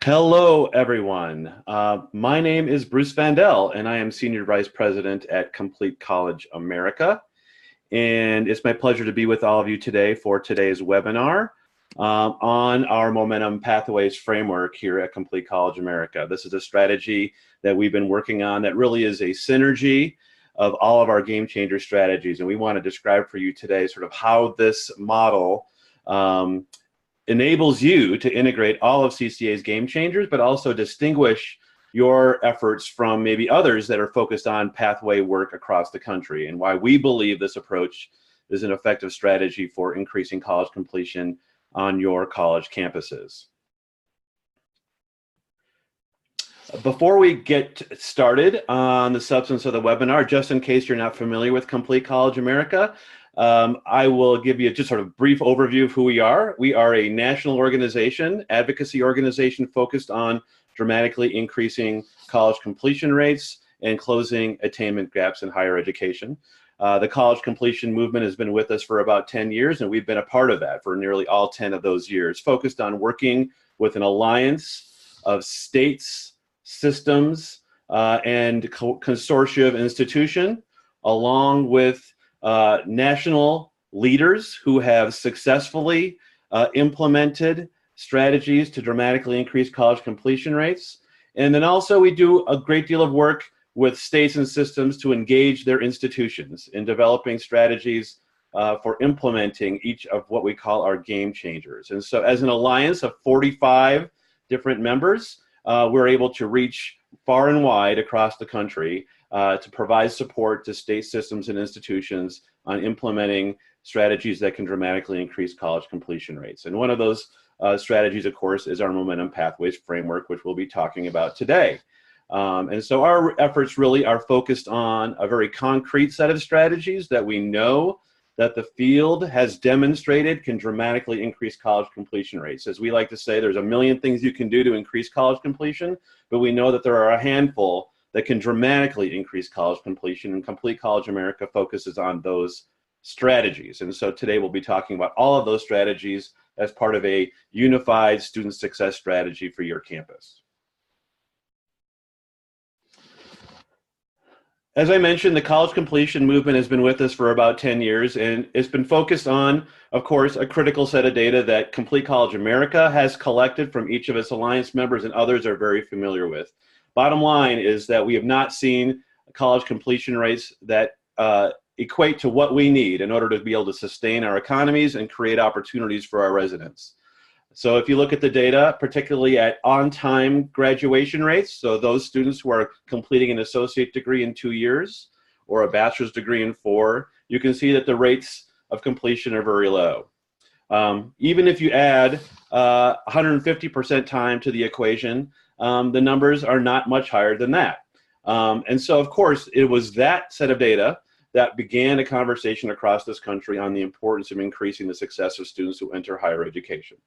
Hello, everyone. My name is Bruce Vandal, and I am Senior Vice President at Complete College America. And it's my pleasure to be with all of you today for today's webinar on our Momentum Pathways framework here at Complete College America. This is a strategy that we've been working on that really is a synergy of all of our game changer strategies. And we want to describe for you today sort of how this model enables you to integrate all of CCA's game changers, but also distinguish your efforts from maybe others that are focused on pathway work across the country, and why we believe this approach is an effective strategy for increasing college completion on your college campuses. Before we get started on the substance of the webinar, just in case you're not familiar with Complete College America, I will give you just sort of brief overview of who we are. We are a national organization, advocacy organization focused on dramatically increasing college completion rates and closing attainment gaps in higher education. The college completion movement has been with us for about 10 years, and we've been a part of that for nearly all 10 of those years, focused on working with an alliance of states, systems, and consortia of institution, along with national leaders who have successfully implemented strategies to dramatically increase college completion rates. And then also we do a great deal of work with states and systems to engage their institutions in developing strategies for implementing each of what we call our game changers. And so as an alliance of 45 different members, we're able to reach far and wide across the country to provide support to state systems and institutions on implementing strategies that can dramatically increase college completion rates. And one of those strategies, of course, is our Momentum Pathways framework, which we'll be talking about today. And so our efforts really are focused on a very concrete set of strategies that we know that the field has demonstrated can dramatically increase college completion rates. As we like to say, there's a million things you can do to increase college completion, but we know that there are a handful that can dramatically increase college completion, and Complete College America focuses on those strategies. And so today we'll be talking about all of those strategies as part of a unified student success strategy for your campus. As I mentioned, the college completion movement has been with us for about 10 years, and it's been focused on, of course, a critical set of data that Complete College America has collected from each of its alliance members and others are very familiar with. Bottom line is that we have not seen college completion rates that equate to what we need in order to be able to sustain our economies and create opportunities for our residents. So if you look at the data, particularly at on-time graduation rates, so those students who are completing an associate degree in 2 years or a bachelor's degree in 4, you can see that the rates of completion are very low. Even if you add 150% time to the equation, the numbers are not much higher than that. And so, of course, it was that set of data that began a conversation across this country on the importance of increasing the success of students who enter higher education.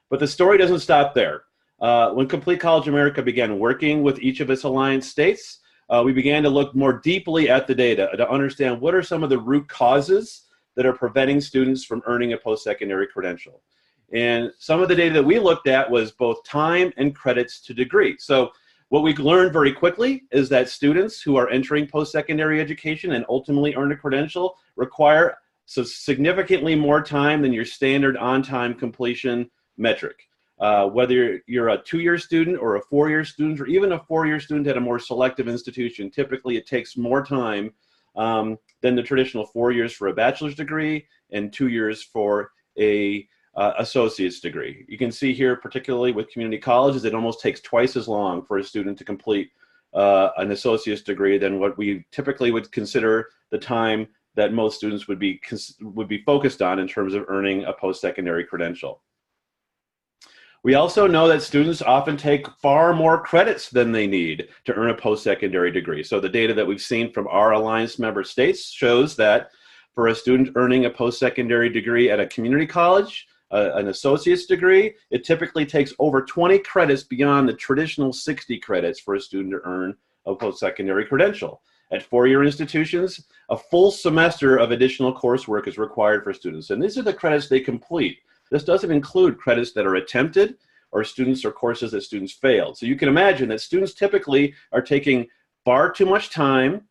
But the story doesn't stop there. When Complete College America began working with each of its alliance states, we began to look more deeply at the data to understand what are some of the root causes that are preventing students from earning a post-secondary credential. And some of the data that we looked at was both time and credits to degree. So what we learned very quickly is that students who are entering post-secondary education and ultimately earn a credential require significantly more time than your standard on-time completion metric. Whether you're a 2-year student or a 4-year student or even a 4-year student at a more selective institution, typically it takes more time than the traditional 4 years for a bachelor's degree and 2 years for a associate's degree. You can see here, particularly with community colleges, it almost takes twice as long for a student to complete an associate's degree than what we typically would consider the time that most students would be focused on in terms of earning a post-secondary credential. We also know that students often take far more credits than they need to earn a post-secondary degree. So the data that we've seen from our alliance member states shows that for a student earning a post-secondary degree at a community college, an associate's degree, it typically takes over 20 credits beyond the traditional 60 credits for a student to earn a post-secondary credential. At 4-year institutions, a full semester of additional coursework is required for students, and these are the credits they complete. This doesn't include credits that are attempted or students or courses that students failed. So you can imagine that students typically are taking far too much time,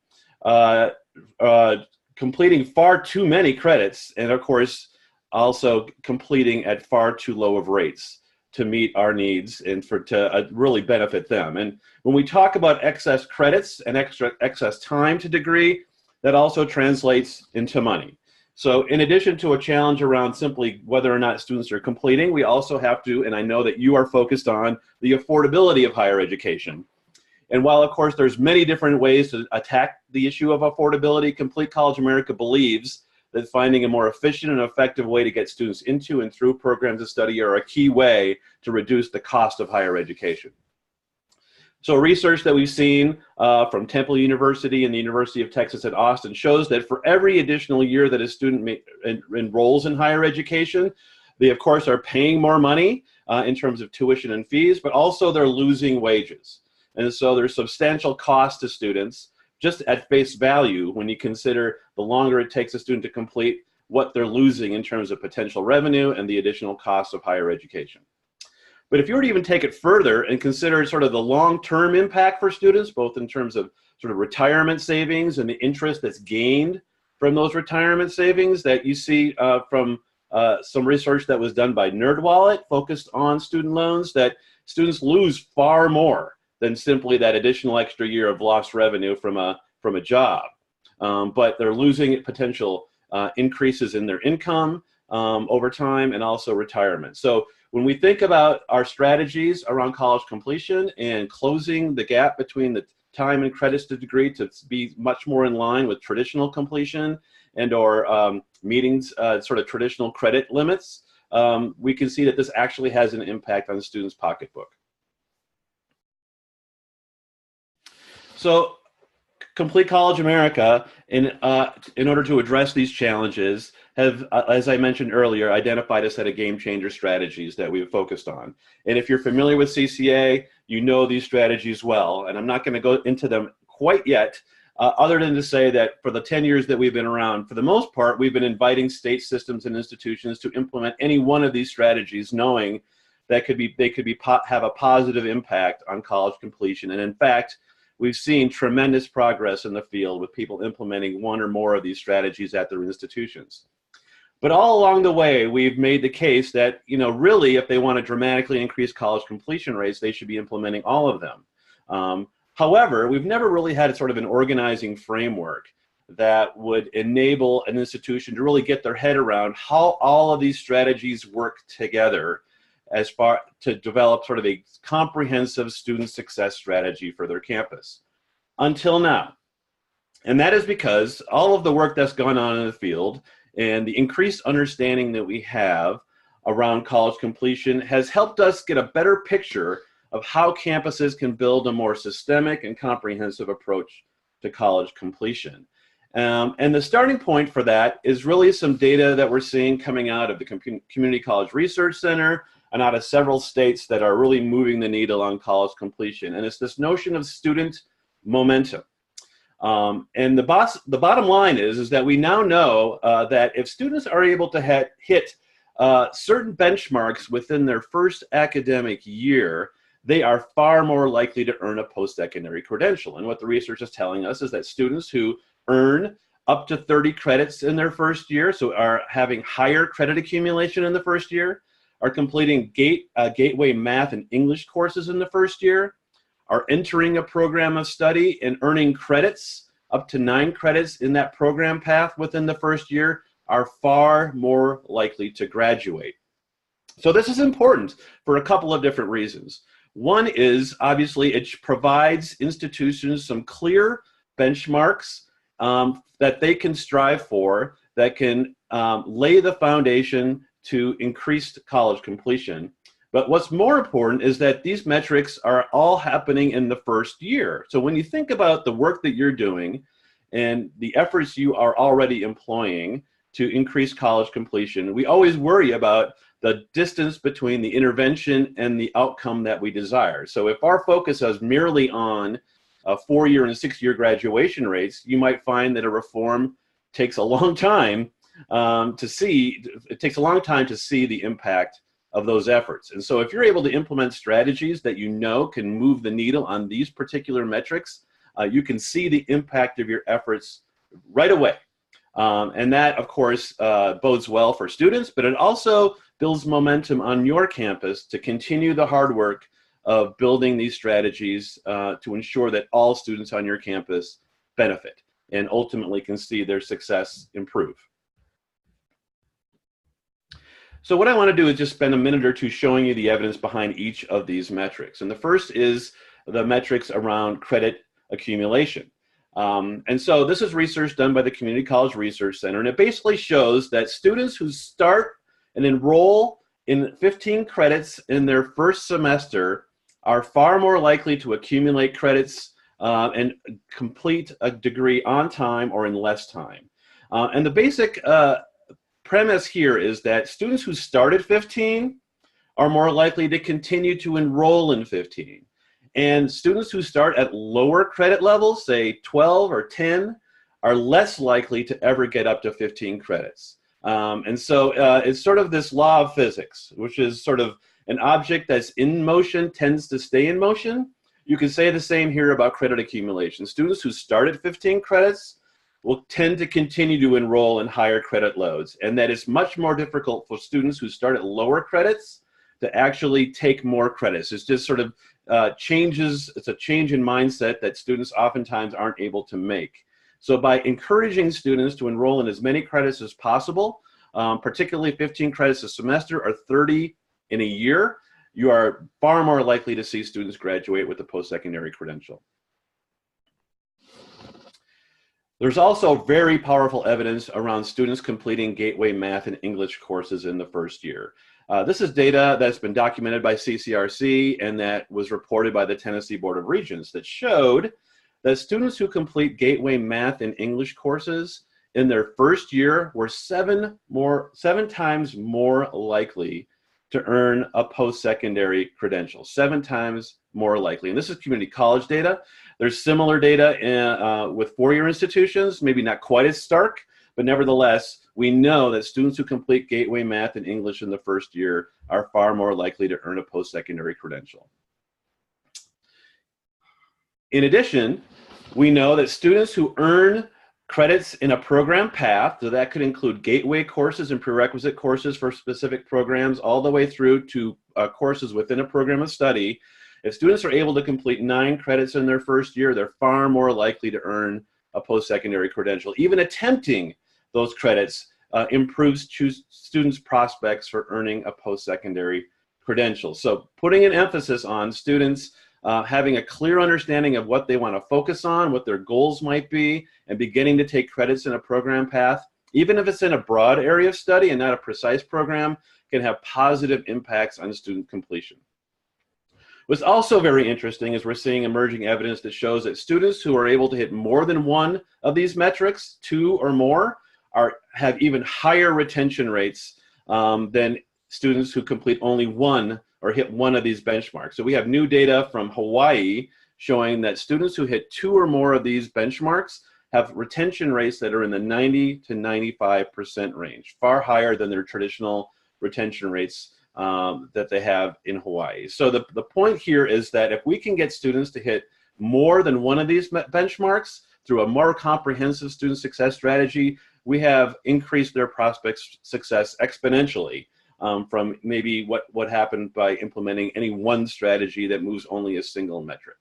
completing far too many credits, and of course also completing at far too low of rates to meet our needs and to really benefit them. And when we talk about excess credits and excess time to degree, that also translates into money. So in addition to a challenge around simply whether or not students are completing, we also have to, and I know that you are focused on, the affordability of higher education. And while, of course, there's many different ways to attack the issue of affordability, Complete College America believes that finding a more efficient and effective way to get students into and through programs of study are a key way to reduce the cost of higher education. So research that we've seen from Temple University and the University of Texas at Austin shows that for every additional year that a student enrolls in higher education, they, of course, are paying more money in terms of tuition and fees, but also they're losing wages. And so there's substantial cost to students just at face value when you consider the longer it takes a student to complete, what they're losing in terms of potential revenue and the additional cost of higher education. But if you were to even take it further and consider sort of the long-term impact for students, both in terms of sort of retirement savings and the interest that's gained from those retirement savings that you see from some research that was done by NerdWallet focused on student loans, that students lose far more than simply that additional extra year of lost revenue from a job. But they're losing potential increases in their income over time and also retirement. So when we think about our strategies around college completion and closing the gap between the time and credits to degree to be much more in line with traditional completion and or meeting sort of traditional credit limits, we can see that this actually has an impact on the student's pocketbook. So Complete College America, in order to address these challenges, have, as I mentioned earlier, identified a set of game changer strategies that we've focused on. And if you're familiar with CCA, you know these strategies well. And I'm not going to go into them quite yet, other than to say that for the 10 years that we've been around, for the most part, we've been inviting state systems and institutions to implement any one of these strategies, knowing that they could have a positive impact on college completion. And in fact, we've seen tremendous progress in the field with people implementing one or more of these strategies at their institutions. But all along the way, we've made the case that, really, if they want to dramatically increase college completion rates, they should be implementing all of them. However, we've never really had sort of an organizing framework that would enable an institution to really get their head around how all of these strategies work together as far to develop sort of a comprehensive student success strategy for their campus until now. And that is because all of the work that's gone on in the field and the increased understanding that we have around college completion has helped us get a better picture of how campuses can build a more systemic and comprehensive approach to college completion. And the starting point for that is really some data that we're seeing coming out of the Community College Research Center and out of several states that are really moving the needle on college completion. And it's this notion of student momentum. And the bottom line is that we now know that if students are able to hit certain benchmarks within their first academic year, they are far more likely to earn a post-secondary credential. And what the research is telling us is that students who earn up to 30 credits in their first year, so are having higher credit accumulation in the first year, are completing gateway math and English courses in the first year, are entering a program of study and earning credits, up to 9 credits in that program path within the first year, are far more likely to graduate. So this is important for a couple of different reasons. One is, obviously, it provides institutions some clear benchmarks that they can strive for, that can lay the foundation to increased college completion. But what's more important is that these metrics are all happening in the first year. So when you think about the work that you're doing and the efforts you are already employing to increase college completion, we always worry about the distance between the intervention and the outcome that we desire. So if our focus is merely on 4-year and 6-year graduation rates, you might find that a reform takes a long time to see. It takes a long time to see the impact of those efforts. And so if you're able to implement strategies that you know can move the needle on these particular metrics, you can see the impact of your efforts right away. And that, of course, bodes well for students, but it also builds momentum on your campus to continue the hard work of building these strategies to ensure that all students on your campus benefit and ultimately can see their success improve. So what I want to do is just spend a minute or two showing you the evidence behind each of these metrics. And the first is the metrics around credit accumulation. And so this is research done by the Community College Research Center, and it basically shows that students who start and enroll in 15 credits in their first semester are far more likely to accumulate credits and complete a degree on time or in less time. And the basic premise here is that students who start at 15 are more likely to continue to enroll in 15. And students who start at lower credit levels, say 12 or 10, are less likely to ever get up to 15 credits. And so it's sort of this law of physics, which is sort of an object that's in motion tends to stay in motion. You can say the same here about credit accumulation. Students who start at 15 credits will tend to continue to enroll in higher credit loads. And that is much more difficult for students who start at lower credits to actually take more credits. It's just sort of it's a change in mindset that students oftentimes aren't able to make. So by encouraging students to enroll in as many credits as possible, particularly 15 credits a semester or 30 in a year, you are far more likely to see students graduate with a post-secondary credential. There's also very powerful evidence around students completing gateway math and English courses in the first year. This is data that's been documented by CCRC and that was reported by the Tennessee Board of Regents that showed that students who complete gateway math and English courses in their first year were seven times more likely to earn a post-secondary credential, 7 times more likely. And this is community college data. There's similar data with four-year institutions, maybe not quite as stark, but nevertheless, we know that students who complete gateway math and English in the first year are far more likely to earn a post-secondary credential. In addition, we know that students who earn credits in a program path, so that could include gateway courses and prerequisite courses for specific programs, all the way through to courses within a program of study. If students are able to complete 9 credits in their first year, they're far more likely to earn a post-secondary credential. Even attempting those credits improves students' prospects for earning a post-secondary credential. So putting an emphasis on students having a clear understanding of what they want to focus on, what their goals might be, and beginning to take credits in a program path, even if it's in a broad area of study and not a precise program, can have positive impacts on student completion. What's also very interesting is we're seeing emerging evidence that shows that students who are able to hit more than one of these metrics, 2 or more, have even higher retention rates than students who complete only one or hit one of these benchmarks. So we have new data from Hawaii showing that students who hit 2 or more of these benchmarks have retention rates that are in the 90 to 95% range, far higher than their traditional retention rates that they have in Hawaii. So the point here is that if we can get students to hit more than one of these benchmarks through a more comprehensive student success strategy, we have increased their prospects success exponentially from maybe what happened by implementing any one strategy that moves only a single metric.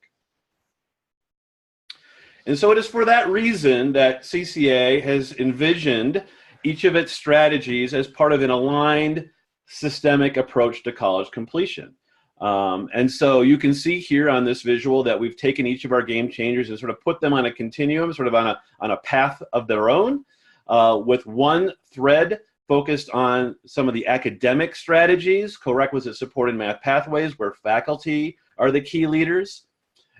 And so it is for that reason that CCA has envisioned each of its strategies as part of an aligned systemic approach to college completion. And so you can see here on this visual that we've taken each of our game changers and sort of put them on a continuum, sort of on a path of their own, with one thread focused on some of the academic strategies, co-requisite supported math pathways, where faculty are the key leaders.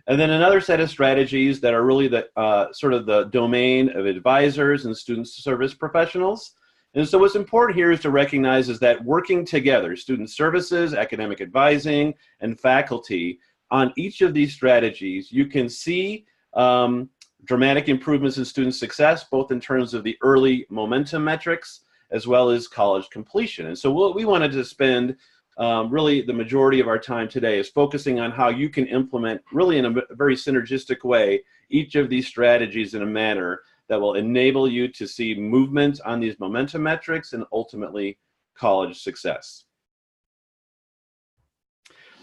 And then another set of strategies that are really the sort of the domain of advisors and student service professionals. And so what's important here is to recognize is that working together, student services, academic advising, and faculty, on each of these strategies, you can see dramatic improvements in student success, both in terms of the early momentum metrics, as well as college completion. And so what we wanted to spend really the majority of our time today is focusing on how you can implement really in a very synergistic way each of these strategies in a manner that will enable you to see movement on these momentum metrics and ultimately college success.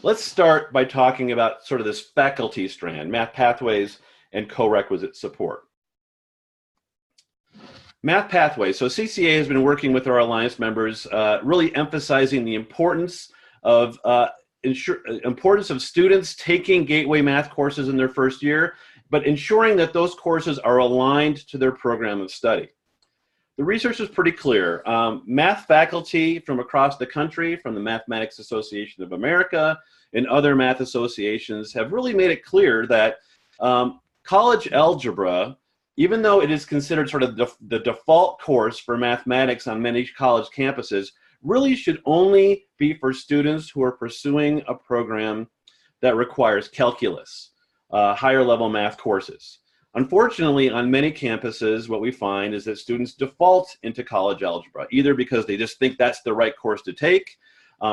Let's start by talking about sort of this faculty strand, math pathways and co-requisite support. Math pathways. So CCA has been working with our Alliance members, really emphasizing the importance of students taking gateway math courses in their first year, but ensuring that those courses are aligned to their program of study. The research is pretty clear. Math faculty from across the country, from the Mathematics Association of America and other math associations, have really made it clear that college algebra, even though it is considered sort of the default course for mathematics on many college campuses, really should only be for students who are pursuing a program that requires calculus, higher level math courses. Unfortunately, on many campuses, what we find is that students default into college algebra, either because they just think that's the right course to take,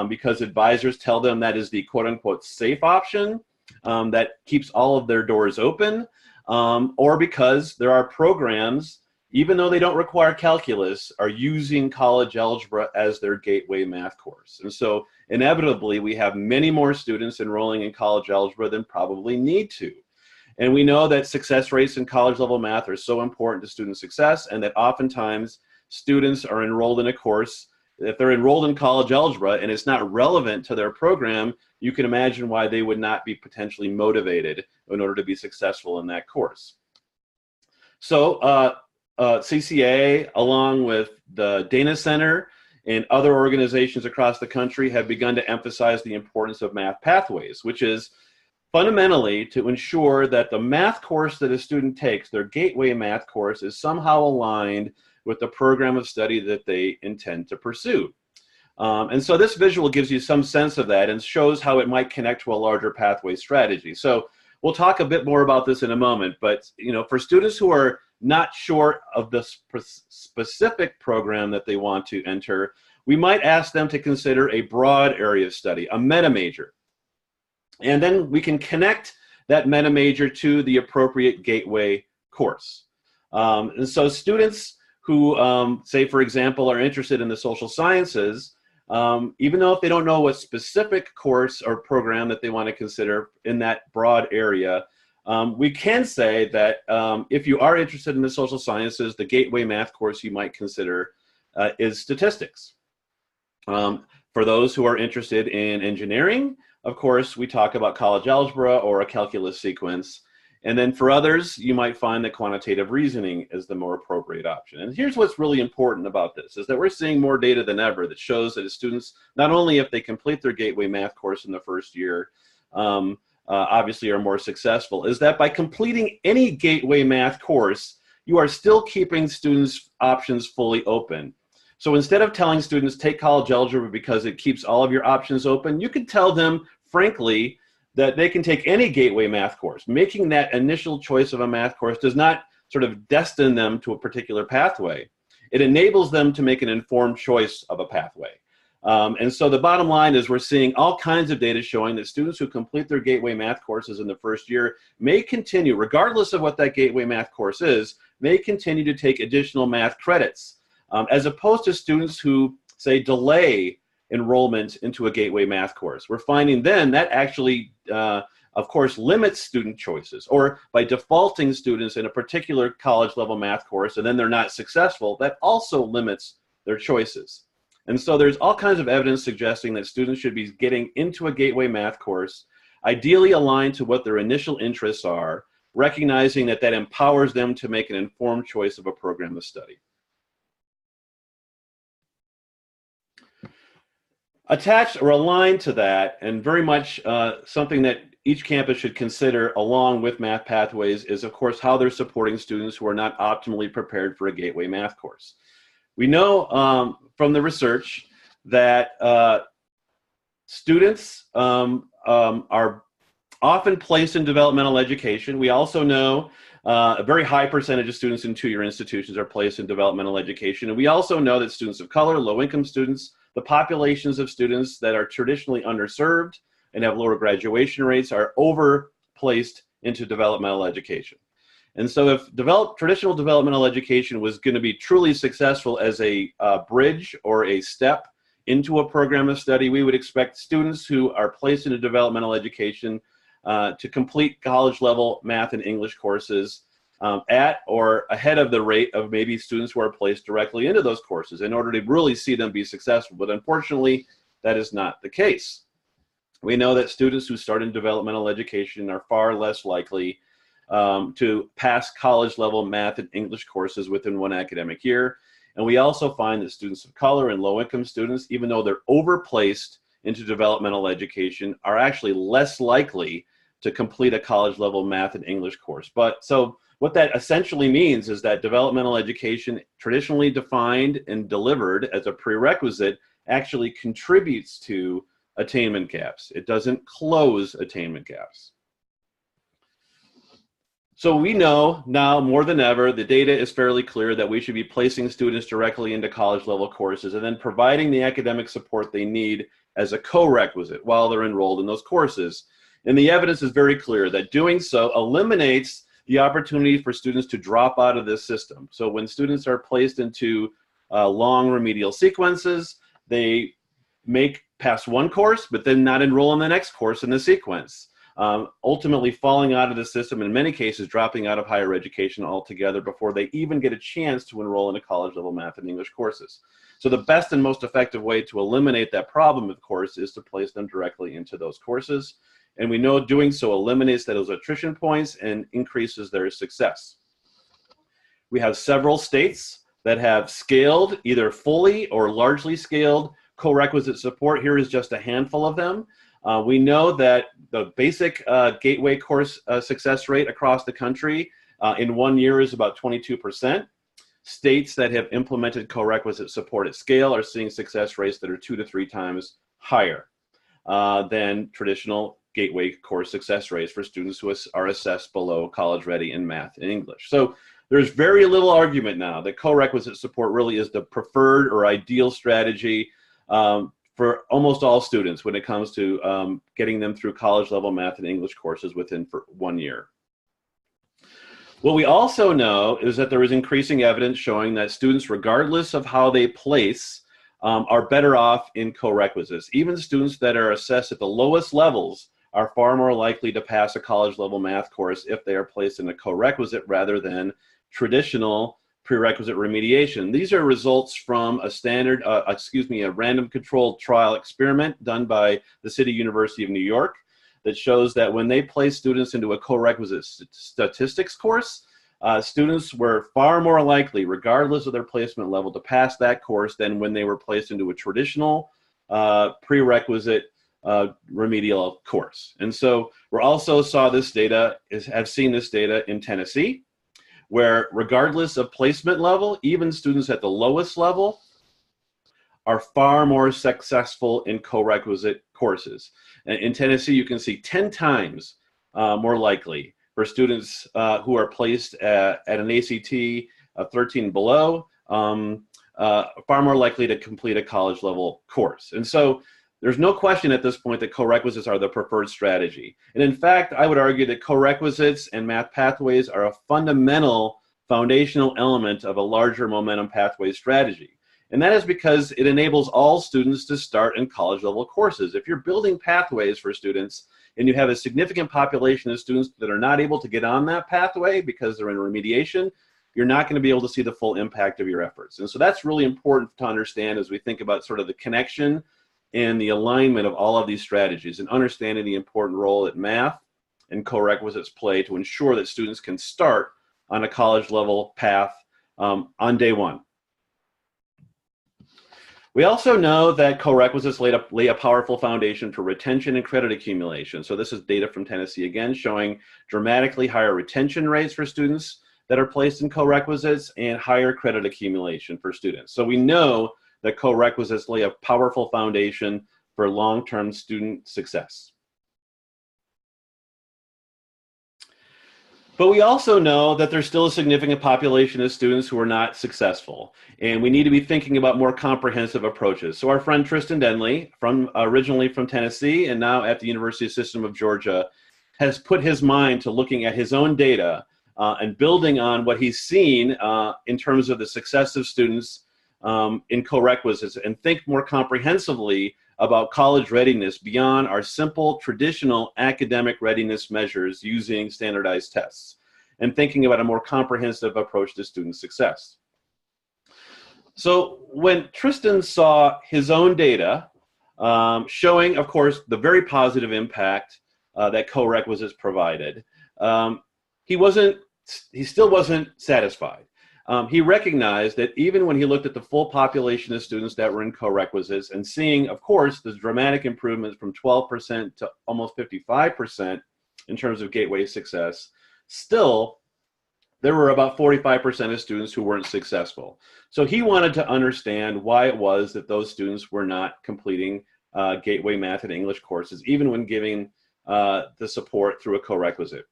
because advisors tell them that is the quote-unquote safe option that keeps all of their doors open, or because there are programs, even though they don't require calculus, are using college algebra as their gateway math course. And so inevitably, we have many more students enrolling in college algebra than probably need to. And we know that success rates in college level math are so important to student success, and that oftentimes students are enrolled in a course. If they're enrolled in college algebra and it's not relevant to their program, you can imagine why they would not be potentially motivated in order to be successful in that course. So CCA, along with the Dana Center and other organizations across the country, have begun to emphasize the importance of math pathways, which is fundamentally to ensure that the math course that a student takes, their gateway math course, is somehow aligned with the program of study that they intend to pursue. And so this visual gives you some sense of that and shows how it might connect to a larger pathway strategy. So we'll talk a bit more about this in a moment, but for students who are not sure of the specific program that they want to enter, we might ask them to consider a broad area of study, a MetaMajor. And then we can connect that MetaMajor to the appropriate gateway course. And so students who, say, for example, are interested in the social sciences, even though if they don't know what specific course or program that they want to consider in that broad area, we can say that if you are interested in the social sciences, the gateway math course you might consider is statistics. For those who are interested in engineering, of course, we talk about college algebra or a calculus sequence. And then for others, you might find that quantitative reasoning is the more appropriate option. And here's what's really important about this, is that we're seeing more data than ever that shows that students, not only if they complete their gateway math course in the first year, obviously are more successful, is that by completing any gateway math course, you are still keeping students' options fully open. So instead of telling students take college algebra because it keeps all of your options open, you could tell them, frankly, that they can take any gateway math course. Making that initial choice of a math course does not sort of destine them to a particular pathway. It enables them to make an informed choice of a pathway. And so the bottom line is we're seeing all kinds of data showing that students who complete their gateway math courses in the first year may continue, regardless of what that gateway math course is, may continue to take additional math credits, as opposed to students who, say, delay enrollment into a gateway math course. We're finding then that actually, of course, limits student choices, or by defaulting students in a particular college level math course and then they're not successful, that also limits their choices. And so there's all kinds of evidence suggesting that students should be getting into a gateway math course, ideally aligned to what their initial interests are, recognizing that that empowers them to make an informed choice of a program of study. Attached or aligned to that, and very much something that each campus should consider along with math pathways, is of course how they're supporting students who are not optimally prepared for a gateway math course. We know from the research that students are often placed in developmental education. We also know a very high percentage of students in two-year institutions are placed in developmental education. And we also know that students of color, low-income students, the populations of students that are traditionally underserved and have lower graduation rates are overplaced into developmental education. And so if traditional developmental education was going to be truly successful as a bridge or a step into a program of study, we would expect students who are placed into developmental education to complete college level math and English courses at or ahead of the rate of maybe students who are placed directly into those courses in order to really see them be successful. But unfortunately, that is not the case. We know that students who start in developmental education are far less likely to pass college level math and English courses within one academic year. And we also find that students of color and low-income students, even though they're overplaced into developmental education, are actually less likely to complete a college level math and English course. So what that essentially means is that developmental education, traditionally defined and delivered as a prerequisite, actually contributes to attainment gaps. It doesn't close attainment gaps. So we know now more than ever, the data is fairly clear that we should be placing students directly into college level courses and then providing the academic support they need as a co-requisite while they're enrolled in those courses. And the evidence is very clear that doing so eliminates the opportunity for students to drop out of this system. So when students are placed into long remedial sequences, they pass one course, but then not enroll in the next course in the sequence. Ultimately falling out of the system, in many cases dropping out of higher education altogether before they even get a chance to enroll in a college level math and English courses. So the best and most effective way to eliminate that problem, of course, is to place them directly into those courses. And we know doing so eliminates those attrition points and increases their success. We have several states that have scaled, either fully or largely scaled, co-requisite support. Here is just a handful of them. We know that the basic gateway course success rate across the country in 1 year is about 22%. States that have implemented co-requisite support at scale are seeing success rates that are 2 to 3 times higher than traditional gateway course success rates for students who are assessed below college ready in math and English. So there's very little argument now that co-requisite support really is the preferred or ideal strategy for almost all students when it comes to getting them through college level math and English courses within 1 year. What we also know is that there is increasing evidence showing that students, regardless of how they place, are better off in co-requisites. Even students that are assessed at the lowest levels are far more likely to pass a college level math course if they are placed in a co-requisite rather than traditional prerequisite remediation. These are results from a random controlled trial experiment done by the City University of New York that shows that when they place students into a co-requisite statistics course, students were far more likely, regardless of their placement level, to pass that course than when they were placed into a traditional prerequisite remedial course. And so we also saw this data, have seen this data in Tennessee, where regardless of placement level, even students at the lowest level are far more successful in co-requisite courses. In Tennessee, you can see 10 times more likely for students who are placed at an ACT 13 below, far more likely to complete a college level course. And so there's no question at this point that co-requisites are the preferred strategy. And in fact, I would argue that co-requisites and math pathways are a fundamental foundational element of a larger momentum pathway strategy. And that is because it enables all students to start in college level courses. If you're building pathways for students and you have a significant population of students that are not able to get on that pathway because they're in remediation, you're not going to be able to see the full impact of your efforts. And so that's really important to understand as we think about sort of the connection and the alignment of all of these strategies and understanding the important role that math and co-requisites play to ensure that students can start on a college level path on day one. We also know that co-requisites lay a powerful foundation for retention and credit accumulation. So this is data from Tennessee again, showing dramatically higher retention rates for students that are placed in co-requisites and higher credit accumulation for students. So we know that co-requisites lay a powerful foundation for long-term student success. But we also know that there's still a significant population of students who are not successful, and we need to be thinking about more comprehensive approaches. So our friend Tristan Denley, originally from Tennessee and now at the University System of Georgia, has put his mind to looking at his own data and building on what he's seen in terms of the success of students in co-requisites, and think more comprehensively about college readiness beyond our simple traditional academic readiness measures using standardized tests, and thinking about a more comprehensive approach to student success. So when Tristan saw his own data showing, of course, the very positive impact that co-requisites provided, he still wasn't satisfied. He recognized that even when he looked at the full population of students that were in co-requisites and seeing, of course, the dramatic improvements from 12% to almost 55% in terms of gateway success, still there were about 45% of students who weren't successful. So he wanted to understand why it was that those students were not completing gateway math and English courses, even when giving the support through a co-requisite.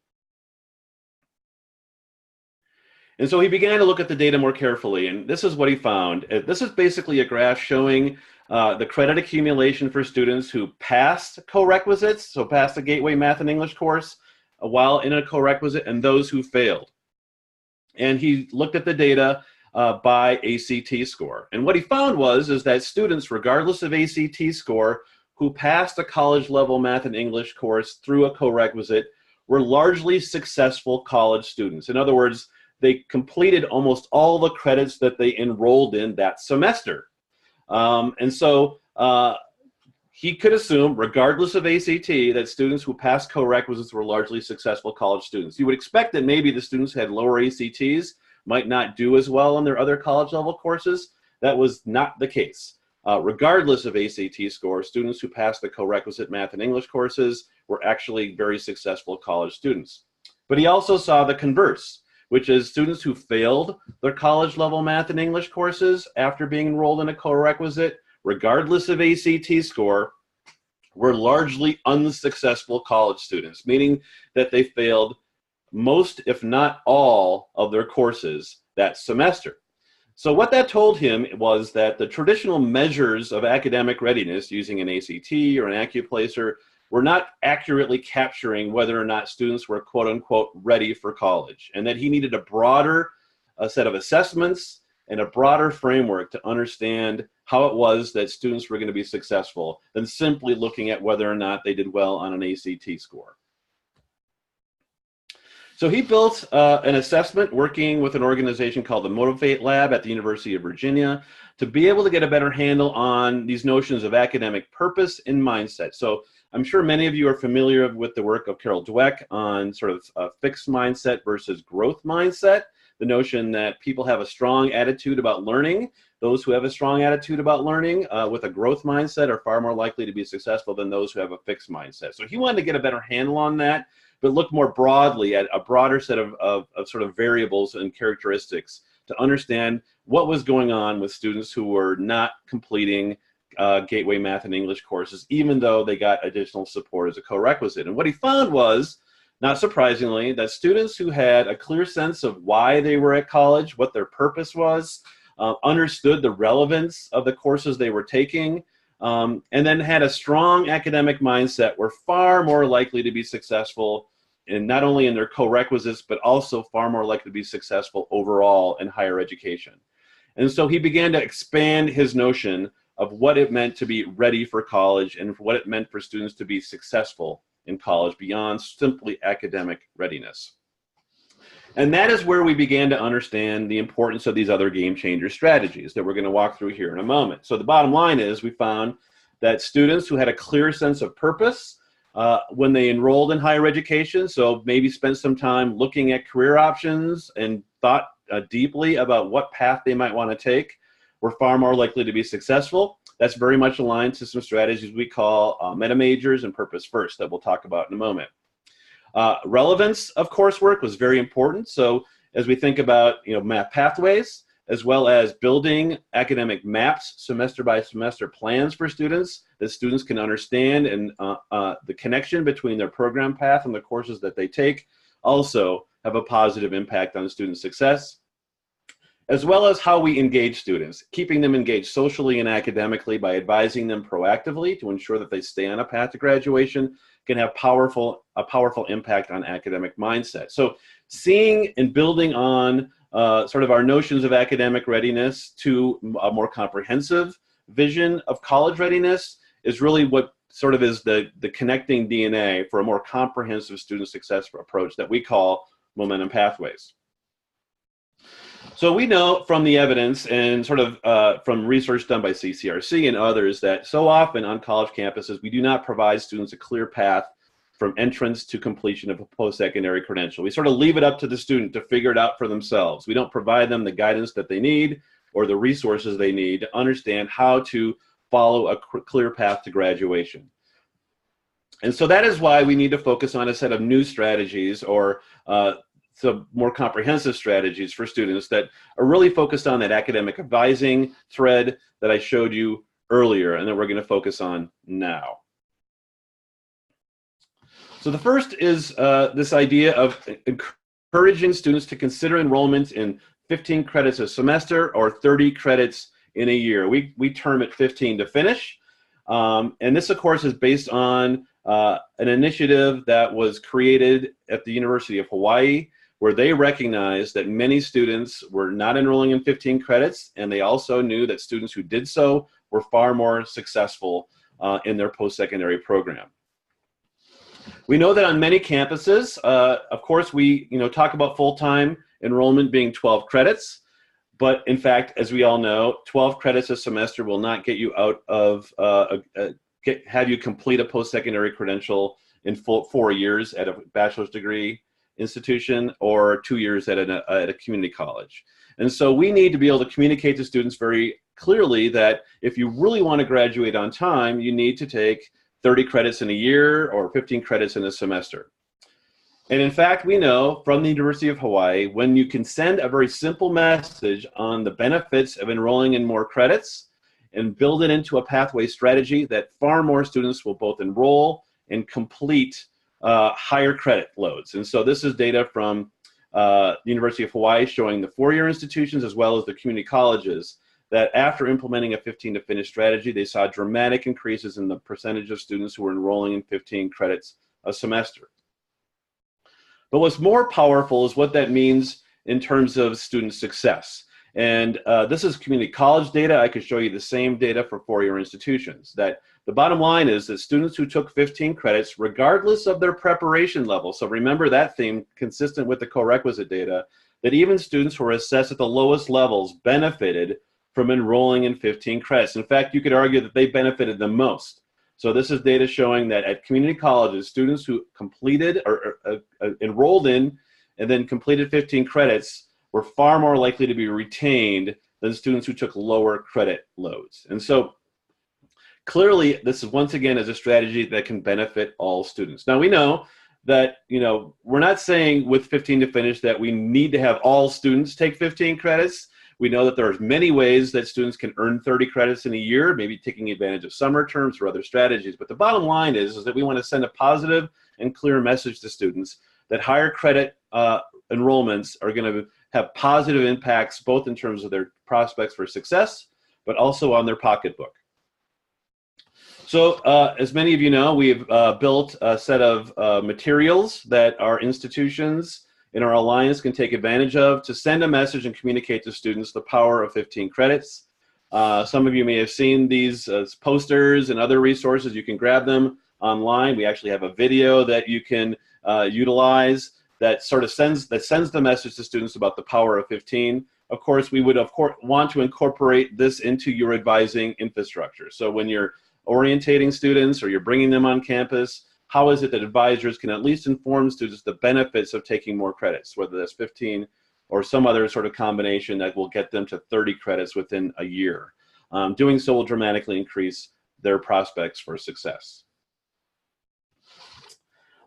And so he began to look at the data more carefully, and this is what he found. This is basically a graph showing the credit accumulation for students who passed co-requisites, so passed the gateway math and English course while in a co-requisite, and those who failed. And he looked at the data by ACT score. And what he found is that students, regardless of ACT score, who passed a college level math and English course through a co-requisite were largely successful college students. In other words, they completed almost all the credits that they enrolled in that semester. And so he could assume, regardless of ACT, that students who passed co-requisites were largely successful college students. You would expect that maybe the students who had lower ACTs might not do as well on their other college level courses. That was not the case. Regardless of ACT score, students who passed the co-requisite math and English courses were actually very successful college students. But he also saw the converse, which is students who failed their college level math and English courses after being enrolled in a co-requisite, regardless of ACT score, were largely unsuccessful college students, meaning that they failed most, if not all, of their courses that semester. So what that told him was that the traditional measures of academic readiness using an ACT or an Accuplacer were not accurately capturing whether or not students were quote unquote ready for college, and that he needed a broader set of assessments and a broader framework to understand how it was that students were going to be successful than simply looking at whether or not they did well on an ACT score. So he built an assessment working with an organization called the Motivate Lab at the University of Virginia to be able to get a better handle on these notions of academic purpose and mindset. So I'm sure many of you are familiar with the work of Carol Dweck on sort of a fixed mindset versus growth mindset, the notion that people have a strong attitude about learning. Those who have a strong attitude about learning with a growth mindset are far more likely to be successful than those who have a fixed mindset. So he wanted to get a better handle on that, but look more broadly at a broader set of sort of variables and characteristics to understand what was going on with students who were not completing gateway math and English courses, even though they got additional support as a co-requisite. And what he found was, not surprisingly, that students who had a clear sense of why they were at college, what their purpose was, understood the relevance of the courses they were taking, and then had a strong academic mindset were far more likely to be successful in not only in their co-requisites, but also far more likely to be successful overall in higher education. And so he began to expand his notion of what it meant to be ready for college and what it meant for students to be successful in college beyond simply academic readiness. And that is where we began to understand the importance of these other game changer strategies that we're going to walk through here in a moment. So the bottom line is we found that students who had a clear sense of purpose when they enrolled in higher education, so maybe spent some time looking at career options and thought deeply about what path they might want to take, were far more likely to be successful. That's very much aligned to some strategies we call MetaMajors and Purpose First that we'll talk about in a moment. Relevance of coursework was very important. So as we think about math pathways, as well as building academic maps, semester by semester plans for students that students can understand, and the connection between their program path and the courses that they take also have a positive impact on student success, as well as how we engage students, keeping them engaged socially and academically by advising them proactively to ensure that they stay on a path to graduation can have a powerful impact on academic mindset. So seeing and building on sort of our notions of academic readiness to a more comprehensive vision of college readiness is really what sort of is the connecting DNA for a more comprehensive student success approach that we call momentum pathways. So we know from the evidence and sort of from research done by CCRC and others that so often on college campuses, we do not provide students a clear path from entrance to completion of a post-secondary credential. We sort of leave it up to the student to figure it out for themselves. We don't provide them the guidance that they need or the resources they need to understand how to follow a clear path to graduation. And so that is why we need to focus on a set of new strategies or some more comprehensive strategies for students that are really focused on that academic advising thread that I showed you earlier and that we're going to focus on now. So the first is this idea of encouraging students to consider enrollment in 15 credits a semester or 30 credits in a year. We term it 15 to finish. And this, of course, is based on an initiative that was created at the University of Hawaii, where they recognized that many students were not enrolling in 15 credits, and they also knew that students who did so were far more successful in their post-secondary program. We know that on many campuses, of course, we talk about full-time enrollment being 12 credits, but in fact, as we all know, 12 credits a semester will not get you out of, have you complete a post-secondary credential in 4 years at a bachelor's degree institution or 2 years at a community college. And so we need to be able to communicate to students very clearly that if you really want to graduate on time, you need to take 30 credits in a year or 15 credits in a semester. And in fact, we know from the University of Hawaii, when you can send a very simple message on the benefits of enrolling in more credits and build it into a pathway strategy, that far more students will both enroll and complete higher credit loads. And so this is data from the University of Hawaii showing the four-year institutions as well as the community colleges that after implementing a 15 to finish strategy, they saw dramatic increases in the percentage of students who were enrolling in 15 credits a semester. But what's more powerful is what that means in terms of student success. And this is community college data. I could show you the same data for four-year institutions. That the bottom line is that students who took 15 credits, regardless of their preparation level, so remember that theme, consistent with the co-requisite data, that even students who were assessed at the lowest levels benefited from enrolling in 15 credits. In fact, you could argue that they benefited the most. So this is data showing that at community colleges, students who completed or enrolled in and then completed 15 credits were far more likely to be retained than students who took lower credit loads. And so clearly, this is once again is a strategy that can benefit all students. Now we know that, we're not saying with 15 to finish that we need to have all students take 15 credits. We know that there's many ways that students can earn 30 credits in a year, maybe taking advantage of summer terms or other strategies. But the bottom line is that we want to send a positive and clear message to students that higher credit enrollments are going to have positive impacts both in terms of their prospects for success, but also on their pocketbook. So as many of you know, we've built a set of materials that our institutions in our alliance can take advantage of to send a message and communicate to students the power of 15 credits. Some of you may have seen these posters and other resources. You can grab them online. We actually have a video that you can utilize that sort of sends the message to students about the power of 15. Of course, we would want to incorporate this into your advising infrastructure. So when you're orientating students or you're bringing them on campus, how is it that advisors can at least inform students the benefits of taking more credits, whether that's 15 or some other sort of combination that will get them to 30 credits within a year. Doing so will dramatically increase their prospects for success.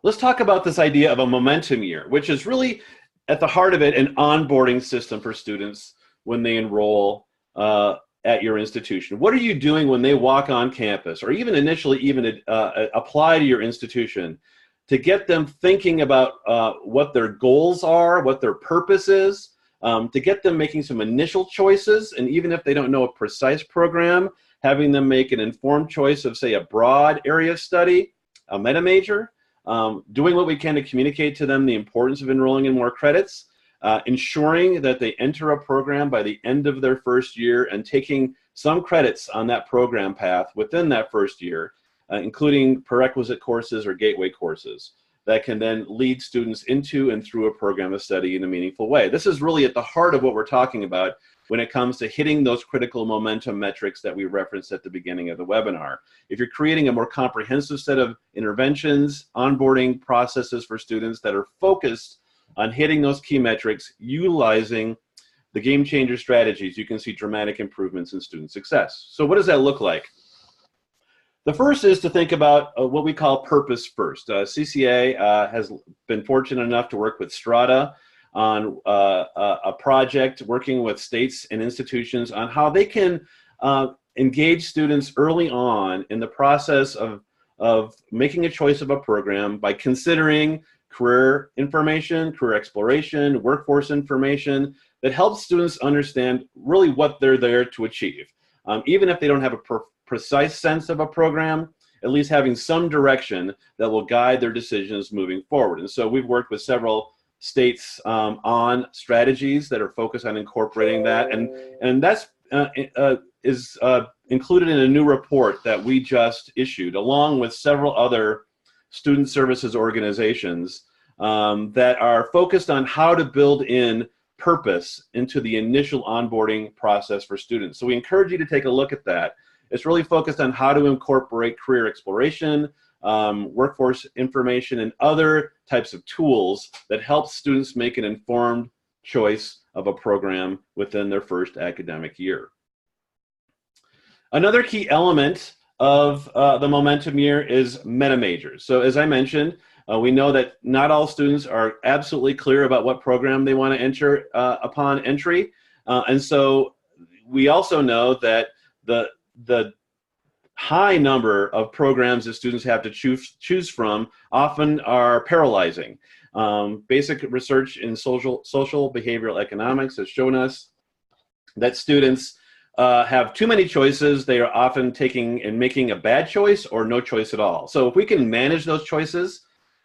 Let's talk about this idea of a momentum year, which is really at the heart of it an onboarding system for students when they enroll at your institution. What are you doing when they walk on campus or even initially apply to your institution? to get them thinking about what their goals are, what their purpose is, to get them making some initial choices, and even if they don't know a precise program, having them make an informed choice of, say, a broad area of study, a MetaMajor, doing what we can to communicate to them the importance of enrolling in more credits, ensuring that they enter a program by the end of their first year and taking some credits on that program path within that first year, including prerequisite courses or gateway courses that can then lead students into and through a program of study in a meaningful way. This is really at the heart of what we're talking about when it comes to hitting those critical momentum metrics that we referenced at the beginning of the webinar. If you're creating a more comprehensive set of interventions, onboarding processes for students that are focused on hitting those key metrics, utilizing the game changer strategies, you can see dramatic improvements in student success. So what does that look like? The first is to think about what we call purpose first. CCA has been fortunate enough to work with Strata on a project working with states and institutions on how they can engage students early on in the process of making a choice of a program by considering career information, career exploration, workforce information that helps students understand really what they're there to achieve. Even if they don't have a precise sense of a program, at least having some direction that will guide their decisions moving forward. And so we've worked with several states on strategies that are focused on incorporating that, and that's included in a new report that we just issued, along with several other student services organizations that are focused on how to build in purpose into the initial onboarding process for students. So we encourage you to take a look at that. It's really focused on how to incorporate career exploration, workforce information, and other types of tools that help students make an informed choice of a program within their first academic year. Another key element of the momentum year is MetaMajors. So as I mentioned, we know that not all students are absolutely clear about what program they want to enter upon entry. And so we also know that the high number of programs that students have to choose from often are paralyzing. Basic research in social behavioral economics has shown us that students have too many choices. They are often taking and making a bad choice or no choice at all. So if we can manage those choices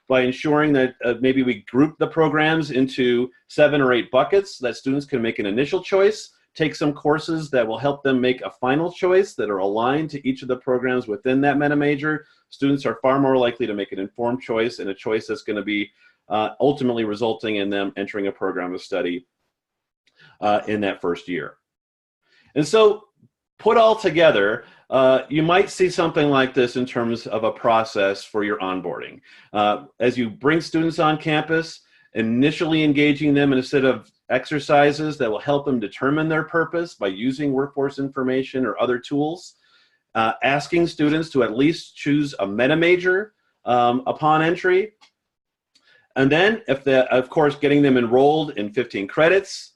by ensuring that maybe we group the programs into 7 or 8 buckets, that students can make an initial choice, take some courses that will help them make a final choice that are aligned to each of the programs within that MetaMajor, students are far more likely to make an informed choice, and a choice that's going to be ultimately resulting in them entering a program of study in that first year. And so put all together, you might see something like this in terms of a process for your onboarding. As you bring students on campus, initially engaging them in a set of exercises that will help them determine their purpose by using workforce information or other tools, asking students to at least choose a MetaMajor upon entry, and then, of course, getting them enrolled in 15 credits,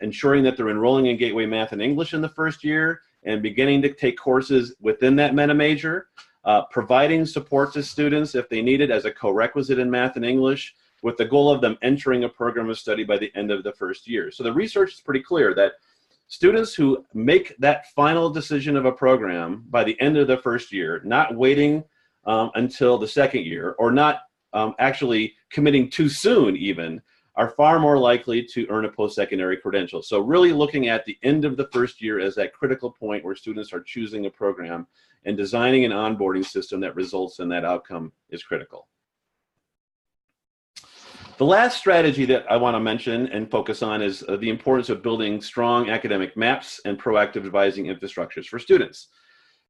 ensuring that they're enrolling in Gateway Math and English in the first year, and beginning to take courses within that MetaMajor, providing support to students if they need it as a co-requisite in Math and English, with the goal of them entering a program of study by the end of the first year. So the research is pretty clear that students who make that final decision of a program by the end of the first year, not waiting until the second year, or not actually committing too soon even, are far more likely to earn a post-secondary credential. So really looking at the end of the first year as that critical point where students are choosing a program, and designing an onboarding system that results in that outcome is critical. The last strategy that I want to mention and focus on is the importance of building strong academic maps and proactive advising infrastructures for students.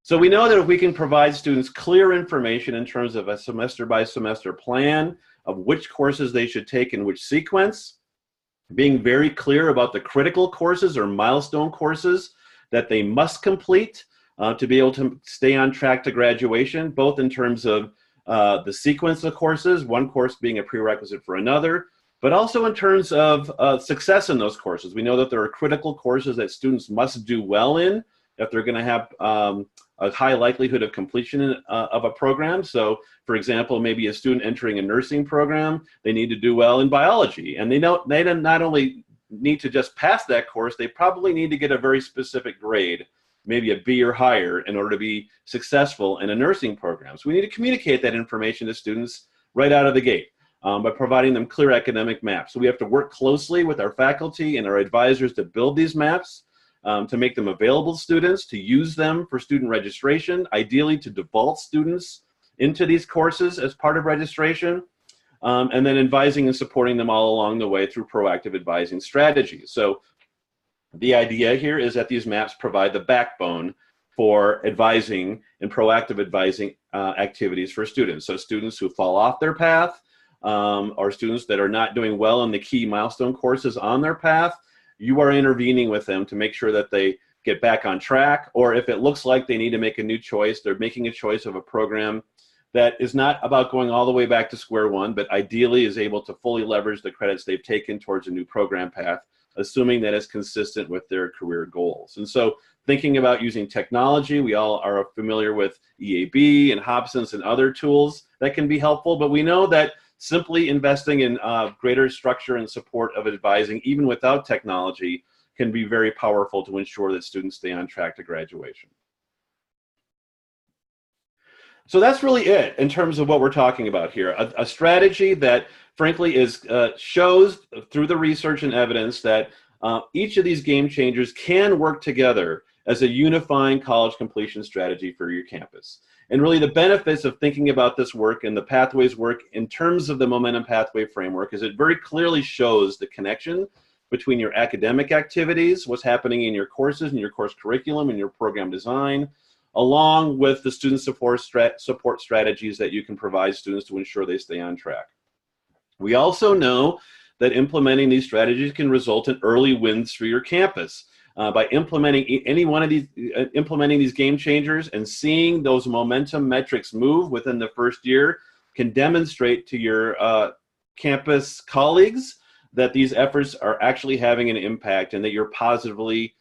So we know that if we can provide students clear information in terms of a semester by semester plan of which courses they should take in which sequence, being very clear about the critical courses or milestone courses that they must complete to be able to stay on track to graduation, both in terms of the sequence of courses, one course being a prerequisite for another, but also in terms of success in those courses. We know that there are critical courses that students must do well in if they're going to have a high likelihood of completion of a program. So, for example, maybe a student entering a nursing program, they need to do well in biology. And they not only need to just pass that course, they probably need to get a very specific grade, maybe a B or higher, in order to be successful in a nursing program. So we need to communicate that information to students right out of the gate by providing them clear academic maps. So we have to work closely with our faculty and our advisors to build these maps, to make them available to students, to use them for student registration, ideally to default students into these courses as part of registration, and then advising and supporting them all along the way through proactive advising strategies. So the idea here is that these maps provide the backbone for advising and proactive advising activities for students. So students who fall off their path, or students that are not doing well in the key milestone courses on their path, you are intervening with them to make sure that they get back on track, or if it looks like they need to make a new choice, they're making a choice of a program that is not about going all the way back to square one, but ideally is able to fully leverage the credits they've taken towards a new program path, assuming that it's consistent with their career goals. And so thinking about using technology, we all are familiar with EAB and Hobson's and other tools that can be helpful, but we know that simply investing in greater structure and support of advising, even without technology, can be very powerful to ensure that students stay on track to graduation. So that's really it in terms of what we're talking about here. A strategy that frankly is shows through the research and evidence that each of these game changers can work together as a unifying college completion strategy for your campus. And really the benefits of thinking about this work and the pathways work in terms of the momentum pathway framework is it very clearly shows the connection between your academic activities, what's happening in your courses and your course curriculum and your program design, along with the student support strategies that you can provide students to ensure they stay on track. We also know that implementing these strategies can result in early wins for your campus. By implementing these game changers and seeing those momentum metrics move within the first year can demonstrate to your campus colleagues that these efforts are actually having an impact and that you're positively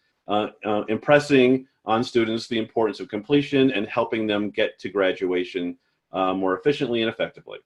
impressing on students the importance of completion and helping them get to graduation more efficiently and effectively.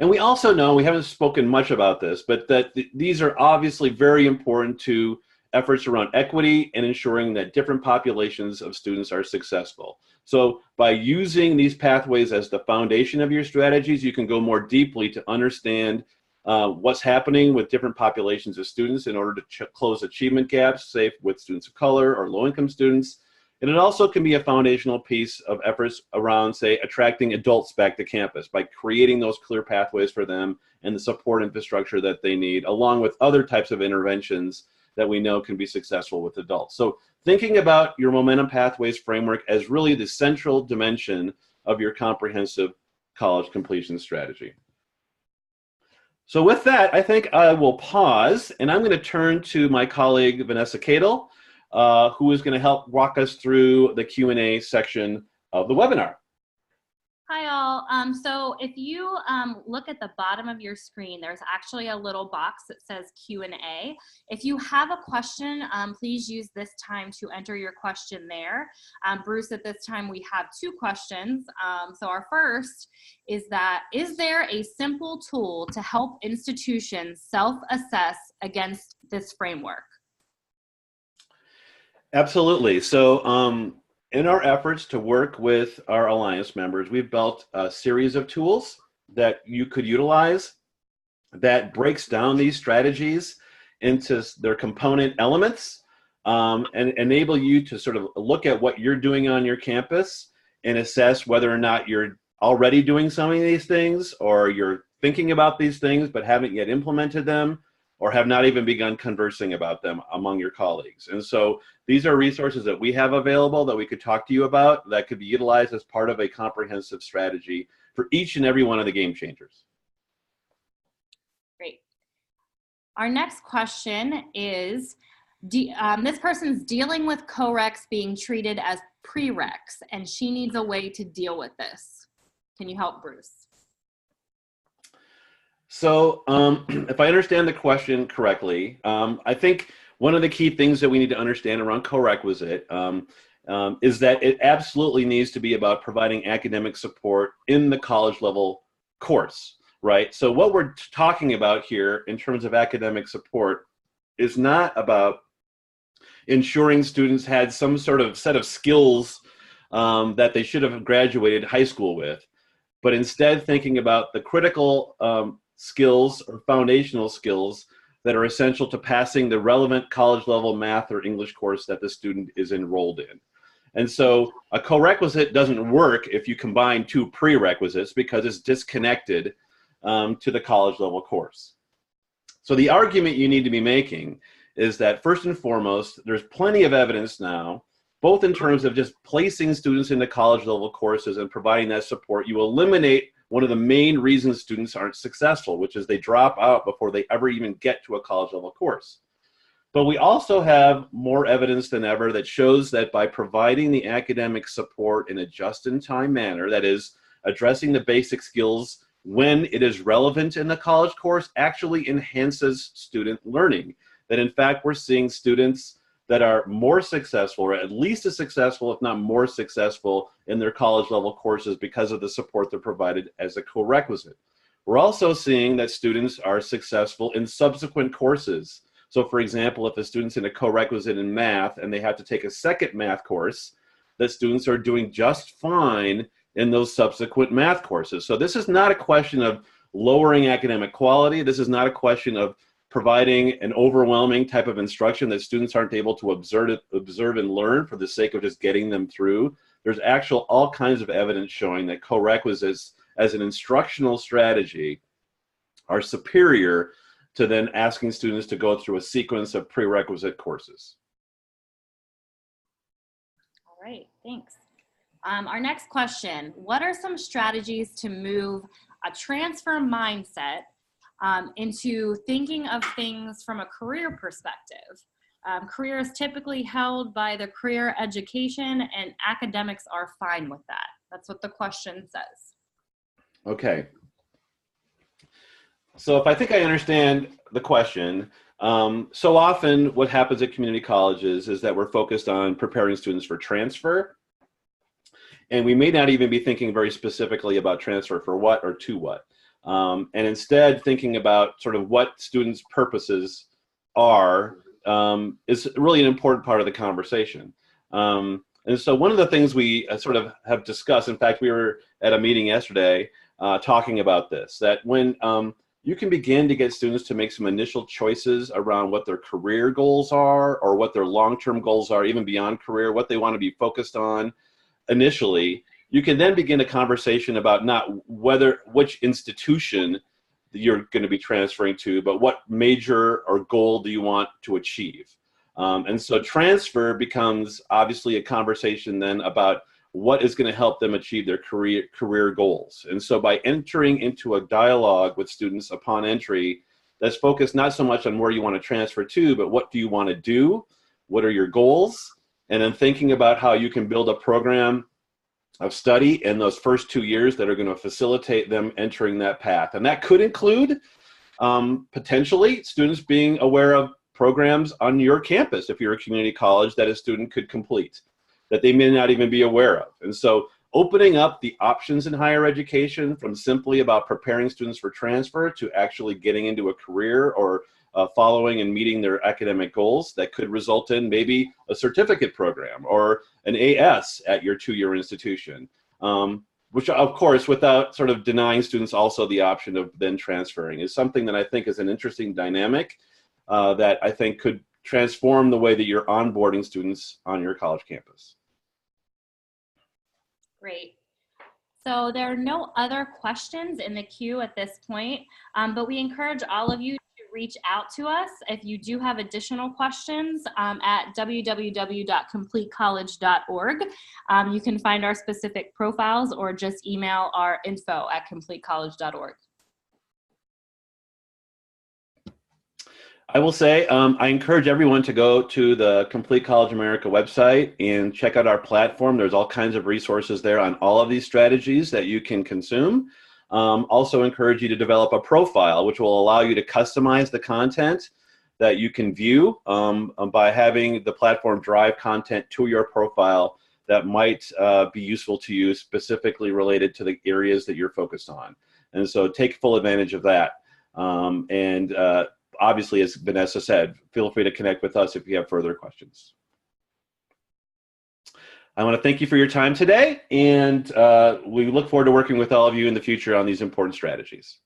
And we also know, we haven't spoken much about this, but that these are obviously very important to efforts around equity and ensuring that different populations of students are successful. So by using these pathways as the foundation of your strategies, you can go more deeply to understand what's happening with different populations of students in order to close achievement gaps, say with students of color or low-income students. And it also can be a foundational piece of efforts around, say, attracting adults back to campus by creating those clear pathways for them and the support infrastructure that they need, along with other types of interventions that we know can be successful with adults. So thinking about your momentum pathways framework as really the central dimension of your comprehensive college completion strategy. So with that, I think I will pause, and I'm going to turn to my colleague, Vanessa Cadle, who is going to help walk us through the Q&A section of the webinar. Hi all. So if you look at the bottom of your screen, there's actually a little box that says Q&A. If you have a question, please use this time to enter your question there. Bruce, at this time we have two questions. So our first is that, is there a simple tool to help institutions self-assess against this framework? Absolutely. So in our efforts to work with our Alliance members, we've built a series of tools that you could utilize that breaks down these strategies into their component elements and enable you to sort of look at what you're doing on your campus and assess whether or not you're already doing some of these things, or you're thinking about these things but haven't yet implemented them, or have not even begun conversing about them among your colleagues. And so these are resources that we have available that we could talk to you about that could be utilized as part of a comprehensive strategy for each and every one of the game changers. Great. Our next question is, this person's dealing with co-recs being treated as prereqs, and she needs a way to deal with this. Can you help, Bruce? So if I understand the question correctly, I think one of the key things that we need to understand around co-requisite is that it absolutely needs to be about providing academic support in the college level course, right? So what we're talking about here in terms of academic support is not about ensuring students had some sort of set of skills that they should have graduated high school with, but instead thinking about the critical skills or foundational skills that are essential to passing the relevant college level math or English course that the student is enrolled in. And so a co-requisite doesn't work if you combine two prerequisites because it's disconnected to the college level course. So the argument you need to be making is that first and foremost, there's plenty of evidence now, both in terms of just placing students into college level courses and providing that support. You eliminate one of the main reasons students aren't successful, which is they drop out before they ever even get to a college level course. But we also have more evidence than ever that shows that by providing the academic support in a just-in-time manner, that is, addressing the basic skills when it is relevant in the college course, actually enhances student learning. That in fact, we're seeing students that are more successful, or at least as successful, if not more successful, in their college level courses because of the support they're provided as a co-requisite. We're also seeing that students are successful in subsequent courses. So for example, if a student's in a co-requisite in math and they have to take a second math course, that students are doing just fine in those subsequent math courses. So this is not a question of lowering academic quality. This is not a question of providing an overwhelming type of instruction that students aren't able to observe and learn for the sake of just getting them through. There's all kinds of evidence showing that co-requisites as an instructional strategy are superior to then asking students to go through a sequence of prerequisite courses. All right, thanks. Our next question, what are some strategies to move a transfer mindset into thinking of things from a career perspective? Career is typically held by the career education, and academics are fine with that. That's what the question says. Okay. So if I think I understand the question, so often what happens at community colleges is that we're focused on preparing students for transfer, and we may not even be thinking very specifically about transfer for what or to what. And instead thinking about sort of what students' purposes are is really an important part of the conversation. And so one of the things we sort of have discussed, in fact, we were at a meeting yesterday talking about this, that when you can begin to get students to make some initial choices around what their career goals are or what their long-term goals are, even beyond career, what they want to be focused on initially, you can then begin a conversation about not which institution you're going to be transferring to, but what major or goal do you want to achieve. And so transfer becomes obviously a conversation then about what is going to help them achieve their career goals. And so by entering into a dialogue with students upon entry that's focused not so much on where you want to transfer to, but what do you want to do, what are your goals, and then thinking about how you can build a program of study in those first 2 years that are going to facilitate them entering that path. And that could include potentially students being aware of programs on your campus if you're a community college that a student could complete that they may not even be aware of. And so opening up the options in higher education from simply about preparing students for transfer to actually getting into a career or following and meeting their academic goals that could result in maybe a certificate program or an AS at your 2-year institution, which of course, without sort of denying students also the option of then transferring, is something that I think is an interesting dynamic that I think could transform the way that you're onboarding students on your college campus. Great. So there are no other questions in the queue at this point, but we encourage all of you to reach out to us if you do have additional questions at www.completecollege.org. You can find our specific profiles or just email our info@completecollege.org. I will say I encourage everyone to go to the Complete College America website and check out our platform. There's all kinds of resources there on all of these strategies that you can consume. Also encourage you to develop a profile, which will allow you to customize the content that you can view by having the platform drive content to your profile that might be useful to you, specifically related to the areas that you're focused on. And so take full advantage of that. Obviously, as Vanessa said, feel free to connect with us if you have further questions. I want to thank you for your time today, and we look forward to working with all of you in the future on these important strategies.